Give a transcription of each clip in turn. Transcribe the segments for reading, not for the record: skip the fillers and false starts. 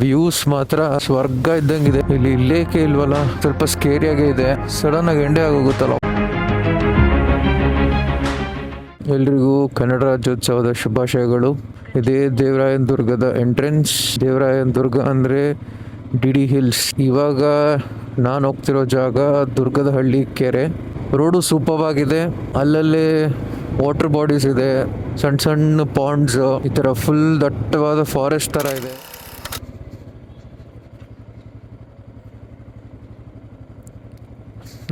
Views ಮಾತ್ರ ಸ್ವರ್ಗ ಇದ್ದಂಗಿದೆ. ಇಲ್ಲಿ ಇಲ್ಲೇಕೆ ಇಲ್ವಲ್ಲ, ಸ್ವಲ್ಪ ಸ್ಕೇರಿಯಾಗೇ ಇದೆ. ಸಡನ್ ಆಗಿ ಎಂಡೆ ಆಗೋಗುತ್ತಲ್ಲ. ಎಲ್ರಿಗೂ ಕನ್ನಡ ರಾಜ್ಯೋತ್ಸವದ ಶುಭಾಶಯಗಳು. ಇದೇ ದೇವರಾಯನ ದುರ್ಗದ ಎಂಟ್ರೆನ್ಸ್. ದೇವರಾಯನ ದುರ್ಗ ಅಂದರೆ ಡಿ ಹಿಲ್ಸ್. ಇವಾಗ ನಾನು ಹೋಗ್ತಿರೋ ಜಾಗ ದುರ್ಗದ ಹಳ್ಳಿ ಕೆರೆ. ರೋಡು ಸೂಪರ್ ಆಗಿದೆ. ಅಲ್ಲಲ್ಲೇ ವಾಟರ್ ಬಾಡೀಸ್ ಇದೆ, ಸಣ್ಣ ಸಣ್ಣ ಪಾಂಡ್ಸ್, ಈ ಥರ ಫುಲ್ ದಟ್ಟವಾದ ಫಾರೆಸ್ಟ್ ಥರ ಇದೆ.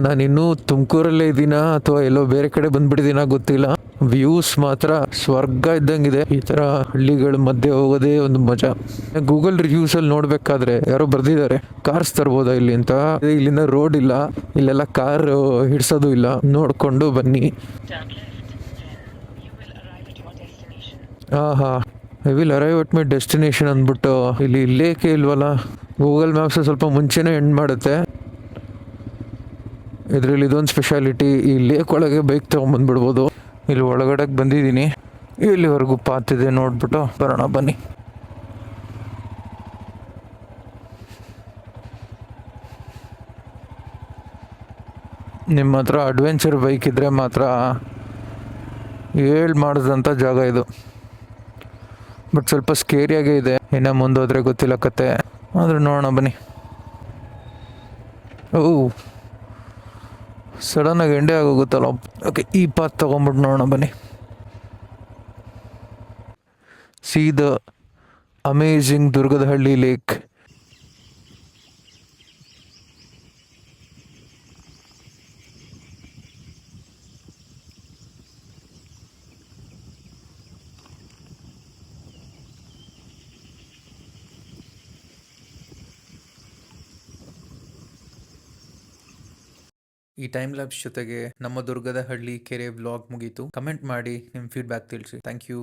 ನಾನಿನ್ನೂ ತುಮಕೂರಲ್ಲೇ ಇದ್ದೀನಾ ಅಥವಾ ಎಲ್ಲೋ ಬೇರೆ ಕಡೆ ಬಂದ್ಬಿಟ್ಟಿದ್ದೀನಾ ಗೊತ್ತಿಲ್ಲ. ವ್ಯೂಸ್ ಮಾತ್ರ ಸ್ವರ್ಗ ಇದ್ದಂಗಿದೆ. ಈ ಥರ ಹಳ್ಳಿಗಳ ಮಧ್ಯೆ ಹೋಗೋದೇ ಒಂದು ಮಜಾ. ಗೂಗಲ್ ರಿವ್ಯೂಸಲ್ಲಿ ನೋಡಬೇಕಾದ್ರೆ ಯಾರೋ ಬರೆದಿದ್ದಾರೆ ಕಾರ್ಸ್ ತರ್ಬೋದಾ ಇಲ್ಲಿ ಅಂತ. ಇಲ್ಲಿಂದ ರೋಡ್ ಇಲ್ಲ, ಇಲ್ಲೆಲ್ಲ ಕಾರ್ ಹಿಡ್ಸೋದು ಇಲ್ಲ. ನೋಡಿಕೊಂಡು ಬನ್ನಿ. ಹಾ, I will arrive at my destination ಅಂದ್ಬಿಟ್ಟು ಇಲ್ಲಿ ಇಲ್ಲೇಕೆ ಇಲ್ವಲ್ಲ. ಗೂಗಲ್ ಮ್ಯಾಪ್ಸ್ ಸ್ವಲ್ಪ ಮುಂಚೆನೇ ಎಂಡ್ ಮಾಡುತ್ತೆ. ಇದರಲ್ಲಿ ಇದೊಂದು ಸ್ಪೆಷಾಲಿಟಿ, ಈ ಲೇಕ್ ಒಳಗೆ ಬೈಕ್ ತೊಗೊಂಬಂದ್ಬಿಡ್ಬೋದು. ಇಲ್ಲಿ ಒಳಗಡೆಗೆ ಬಂದಿದ್ದೀನಿ, ಇಲ್ಲಿವರೆಗೂ ಪಾತಿದೆ, ನೋಡ್ಬಿಟ್ಟು ಬರೋಣ ಬನ್ನಿ. ನಿಮ್ಮ ಹತ್ರ ಅಡ್ವೆಂಚರ್ ಬೈಕ್ ಇದ್ದರೆ ಮಾತ್ರ ಮಾಡಿದಂಥ ಜಾಗ ಇದು. ಬಟ್ ಸ್ವಲ್ಪ ಸ್ಕೇರಿಯಾಗೇ ಇದೆ. ಇನ್ನು ಮುಂದೋದ್ರೆ ಗೊತ್ತಿಲ್ಲ ಕತೆ, ಆದರೂ ನೋಡೋಣ ಬನ್ನಿ. ಸಡನ್ನಾಗಿ ಎಂಡೆ ಆಗೋಗುತ್ತಲ್ಲ. ಓಕೆ, ಈ ಪಾತ್ ತೊಗೊಂಬಿಟ್ಟು ನೋಡೋಣ ಬನ್ನಿ. See the amazing Durgadahalli lake. ಈ ಟೈಮ್ ಲ್ಯಾಬ್ಸ್ ಜೊತೆಗೆ ನಮ್ಮ ದುರ್ಗದ ಹಳ್ಳಿ ಕೆರೆ ವ್ಲಾಗ್ ಮುಗೀತು. ಕಮೆಂಟ್ ಮಾಡಿ ನಿಮ್ಮ ಫೀಡ್ಬ್ಯಾಕ್ ತಿಳಿಸಿ. Thank you.